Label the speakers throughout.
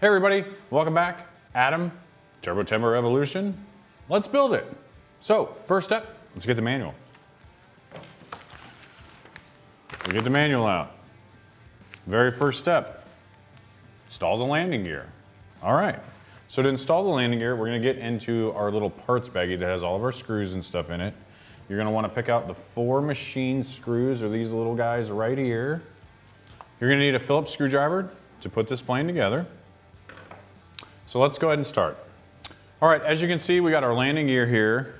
Speaker 1: Hey everybody, welcome back. Adam, Turbo Timber Evolution. Let's build it. So, first step, let's get the manual. We get the manual out. Very first step, install the landing gear. All right, so to install the landing gear, we're gonna get into our little parts baggie that has all of our screws and stuff in it. You're gonna wanna pick out the 4 machine screws, or these little guys right here. You're gonna need a Phillips screwdriver to put this plane together. So let's go ahead and start. All right, as you can see, we got our landing gear here.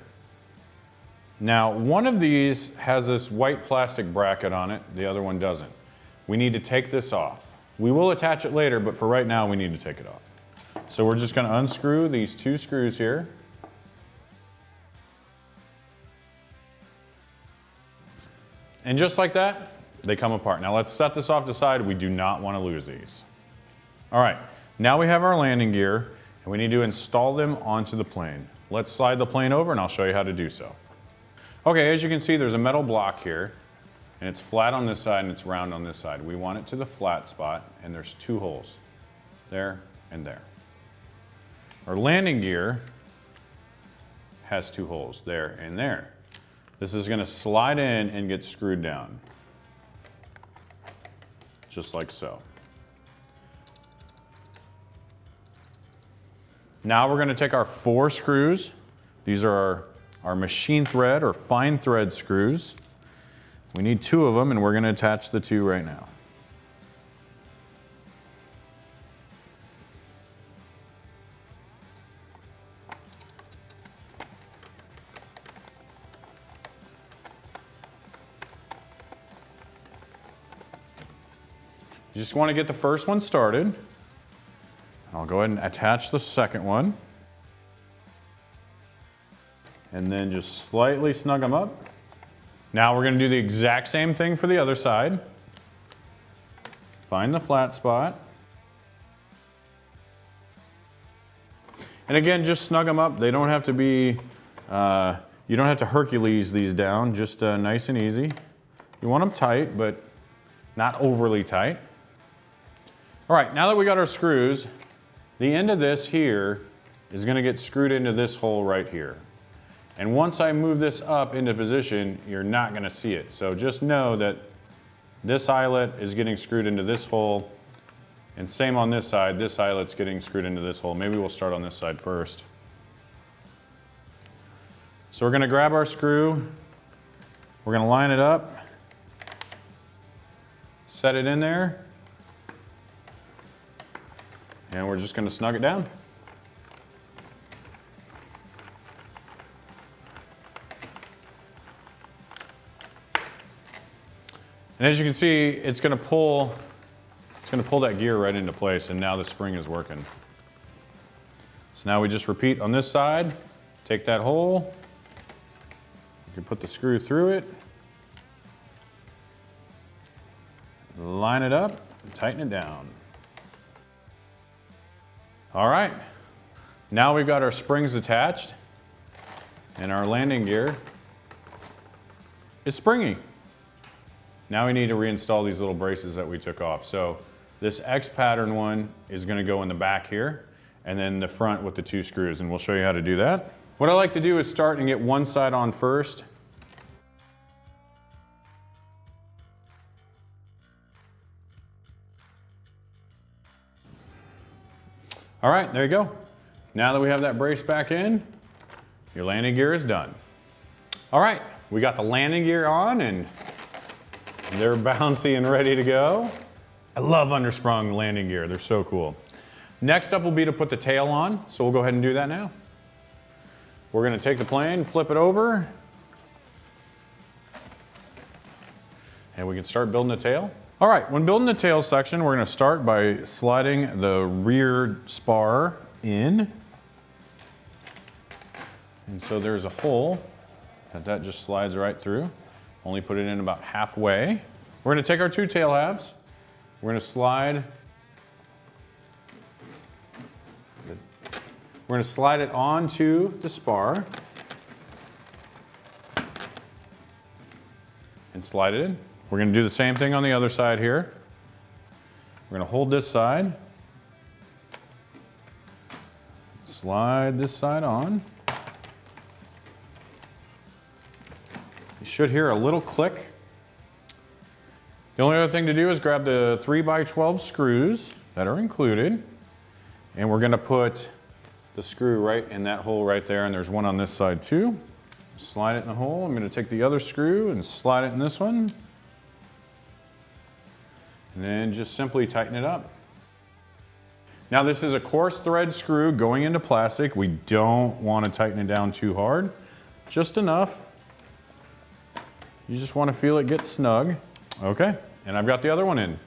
Speaker 1: Now, one of these has this white plastic bracket on it, the other one doesn't. We need to take this off. We will attach it later, but for right now, we need to take it off. So we're just gonna unscrew these 2 screws here. And just like that, they come apart. Now let's set this off to the side. We do not wanna lose these. All right. Now we have our landing gear, and we need to install them onto the plane. Let's slide the plane over and I'll show you how to do so. Okay, as you can see, there's a metal block here, and it's flat on this side and it's round on this side. We want it to the flat spot, and there's 2 holes, there and there. Our landing gear has 2 holes, there and there. This is gonna slide in and get screwed down, just like so. Now we're gonna take our 4 screws. These are our machine thread or fine thread screws. We need 2 of them, and we're gonna attach the 2 right now. You just wanna get the first one started. I'll go ahead and attach the second one. And then just slightly snug them up. Now we're gonna do the exact same thing for the other side. Find the flat spot. And again, just snug them up. They don't have to be, you don't have to Hercules these down, just nice and easy. You want them tight, but not overly tight. All right, now that we got our screws, the end of this here is gonna get screwed into this hole right here. And once I move this up into position, you're not gonna see it. So just know that this eyelet is getting screwed into this hole, and same on this side, this eyelet's getting screwed into this hole. Maybe we'll start on this side first. So we're gonna grab our screw, we're gonna line it up, set it in there, and we're just gonna snug it down. And as you can see, it's gonna pull that gear right into place, and now the spring is working. So now we just repeat on this side, take that hole, you can put the screw through it, line it up, and tighten it down. All right, now we've got our springs attached, and our landing gear is springy. Now we need to reinstall these little braces that we took off. So this X pattern one is gonna go in the back here, and then the front with the 2 screws, and we'll show you how to do that. What I like to do is start and get one side on first. All right, there you go. Now that we have that brace back in, your landing gear is done. All right, we got the landing gear on, and they're bouncy and ready to go. I love undersprung landing gear, they're so cool. Next up will be to put the tail on, so we'll go ahead and do that now. We're gonna take the plane, flip it over, and we can start building the tail. All right, when building the tail section, we're gonna start by sliding the rear spar in. And so there's a hole that just slides right through. Only put it in about halfway. We're gonna take our 2 tail halves. We're gonna slide it onto the spar and slide it in. We're gonna do the same thing on the other side here. We're gonna hold this side slide this side on. You should hear a little click. The only other thing to do is grab the 3x12 screws that are included, and we're gonna put the screw right in that hole right there, and there's one on this side too. Slide it in the hole. I'm gonna take the other screw and slide it in this one, and then just simply tighten it up. Now this is a coarse thread screw going into plastic. We don't want to tighten it down too hard, just enough. You just want to feel it get snug. Okay, and I've got the other one in.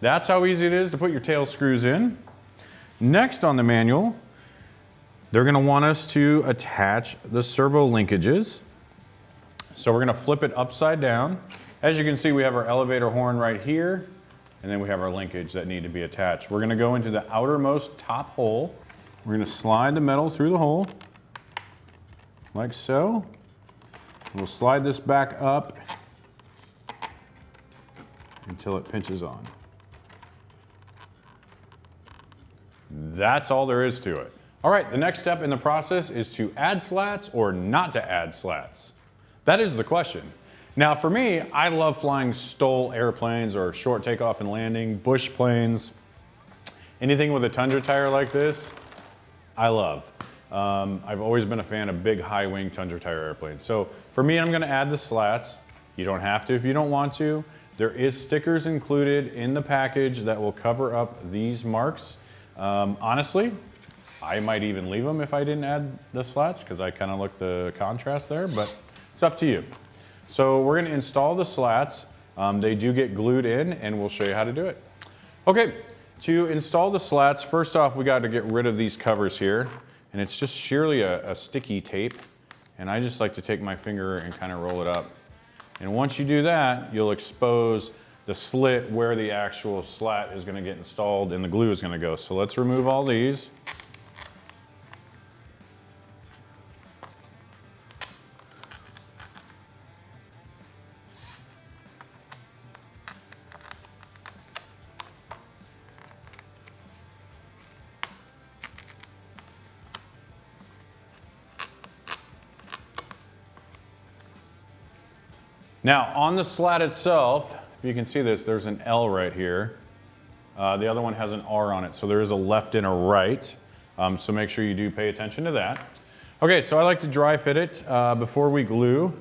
Speaker 1: That's how easy it is to put your tail screws in. Next on the manual, they're going to want us to attach the servo linkages. So we're going to flip it upside down. As you can see, we have our elevator horn right here, and then we have our linkage that need to be attached. We're going to go into the outermost top hole. We're going to slide the metal through the hole, like so. We'll slide this back up until it pinches on. That's all there is to it. All right, the next step in the process is to add slats or not to add slats. That is the question. Now for me, I love flying STOL airplanes or short takeoff and landing, bush planes, anything with a tundra tire like this, I love. I've always been a fan of big high wing tundra tire airplanes. So for me, I'm gonna add the slats. You don't have to if you don't want to. There is stickers included in the package that will cover up these marks. Honestly, I might even leave them if I didn't add the slats because I kind of like the contrast there, but it's up to you. So we're going to install the slats. They do get glued in and we'll show you how to do it. Okay, to install the slats, first off we got to get rid of these covers here, and it's just sheerly a sticky tape, and I just like to take my finger and kind of roll it up. And once you do that, you'll expose the slit where the actual slat is going to get installed and the glue is going to go. So let's remove all these. Now on the slat itself, you can see this, there's an L right here. The other one has an R on it, so there is a left and a right. So make sure you do pay attention to that. Okay, so I like to dry fit it before we glue.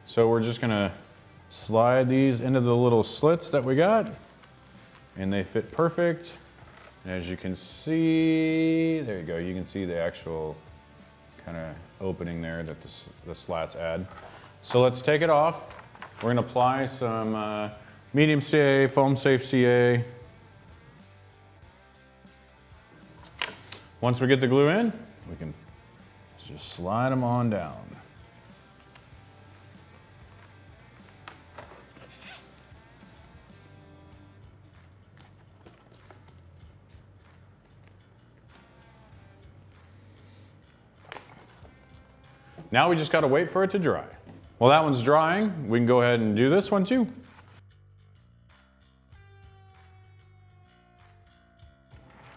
Speaker 1: So we're just gonna slide these into the little slits that we got, and they fit perfect. And as you can see, there you go, you can see the actual kind of opening there that the slats add. So let's take it off. We're going to apply some medium CA, foam safe CA. Once we get the glue in, we can just slide them on down. Now we just got to wait for it to dry. While that one's drying, we can go ahead and do this one too.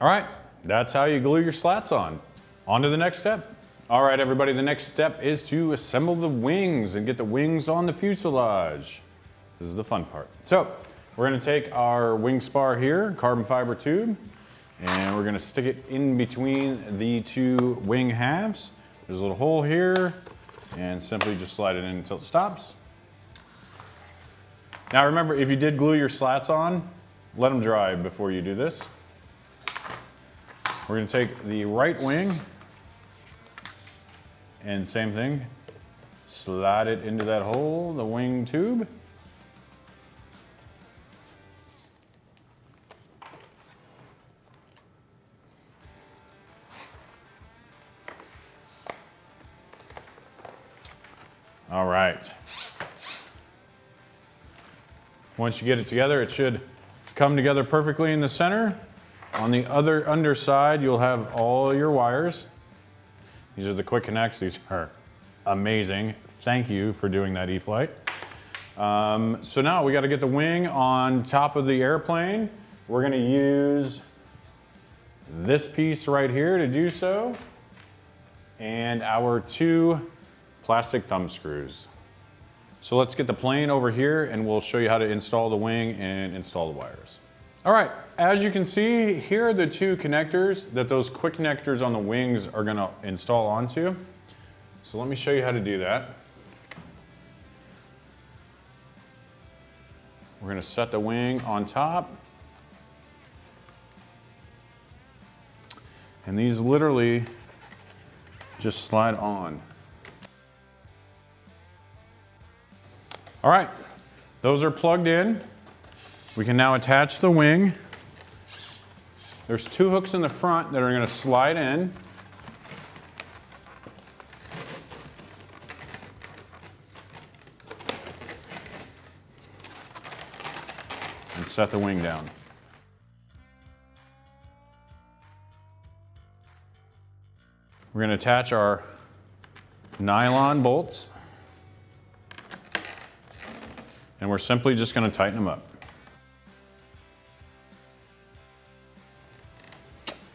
Speaker 1: All right, that's how you glue your slats on. On to the next step. All right, everybody, the next step is to assemble the wings and get the wings on the fuselage. This is the fun part. So we're gonna take our wing spar here, carbon fiber tube, and we're gonna stick it in between the two wing halves. There's a little hole here, and simply just slide it in until it stops. Now remember, if you did glue your slats on, let them dry before you do this. We're going to take the right wing, and same thing, slide it into that hole, the wing tube. All right. Once you get it together, it should come together perfectly in the center. On the other underside, you'll have all your wires. These are the quick connects. These are amazing. Thank you for doing that, E-flite. So now we got to get the wing on top of the airplane. We're going to use this piece right here to do so. and our 2 plastic thumb screws. So let's get the plane over here and we'll show you how to install the wing and install the wires. All right, as you can see, here are the 2 connectors that those quick connectors on the wings are gonna install onto. So let me show you how to do that. We're gonna set the wing on top. And these literally just slide on. All right, those are plugged in. We can now attach the wing. There's 2 hooks in the front that are gonna slide in. And set the wing down. We're going to attach our nylon bolts, and we're simply just going to tighten them up.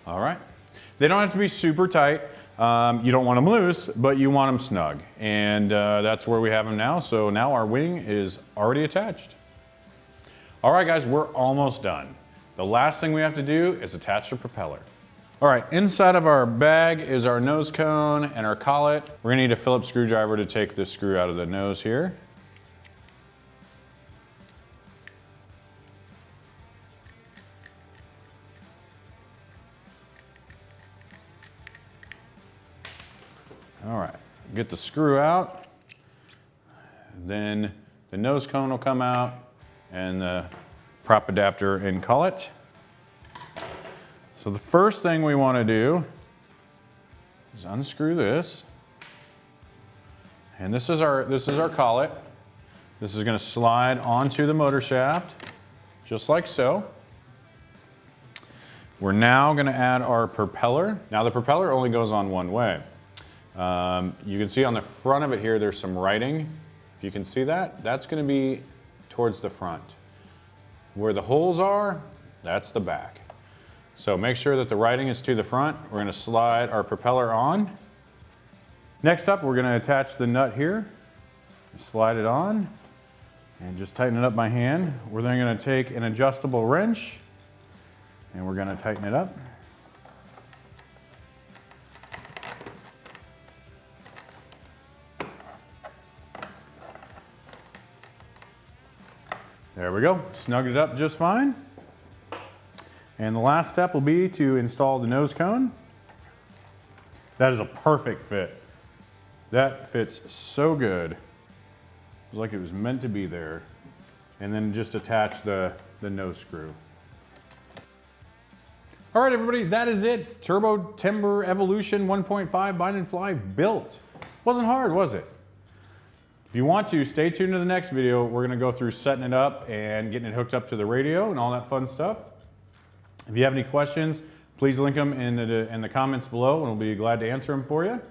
Speaker 1: All right. They don't have to be super tight. You don't want them loose, but you want them snug. And that's where we have them now. So now our wing is already attached. All right, guys, we're almost done. The last thing we have to do is attach the propeller. All right, inside of our bag is our nose cone and our collet. We're gonna need a Phillips screwdriver to take this screw out of the nose here. All right, get the screw out. Then the nose cone will come out and the prop adapter and collet. So the first thing we want to do is unscrew this. And this is our collet. This is going to slide onto the motor shaft, just like so. We're now going to add our propeller. Now the propeller only goes on one way. You can see on the front of it here, there's some writing. If you can see that, that's going to be towards the front. Where the holes are, that's the back. So make sure that the writing is to the front. We're going to slide our propeller on. Next up, we're going to attach the nut here. Slide it on and just tighten it up by hand. We're then going to take an adjustable wrench and we're going to tighten it up. There we go, snugged it up just fine. And the last step will be to install the nose cone. That is a perfect fit. That fits so good. It's like it was meant to be there. And then just attach the nose screw. All right, everybody, that is it. Turbo Timber Evolution 1.5 bind and fly built. Wasn't hard, was it? If you want to, stay tuned to the next video. We're gonna go through setting it up and getting it hooked up to the radio and all that fun stuff. If you have any questions, please link them in the comments below and we'll be glad to answer them for you.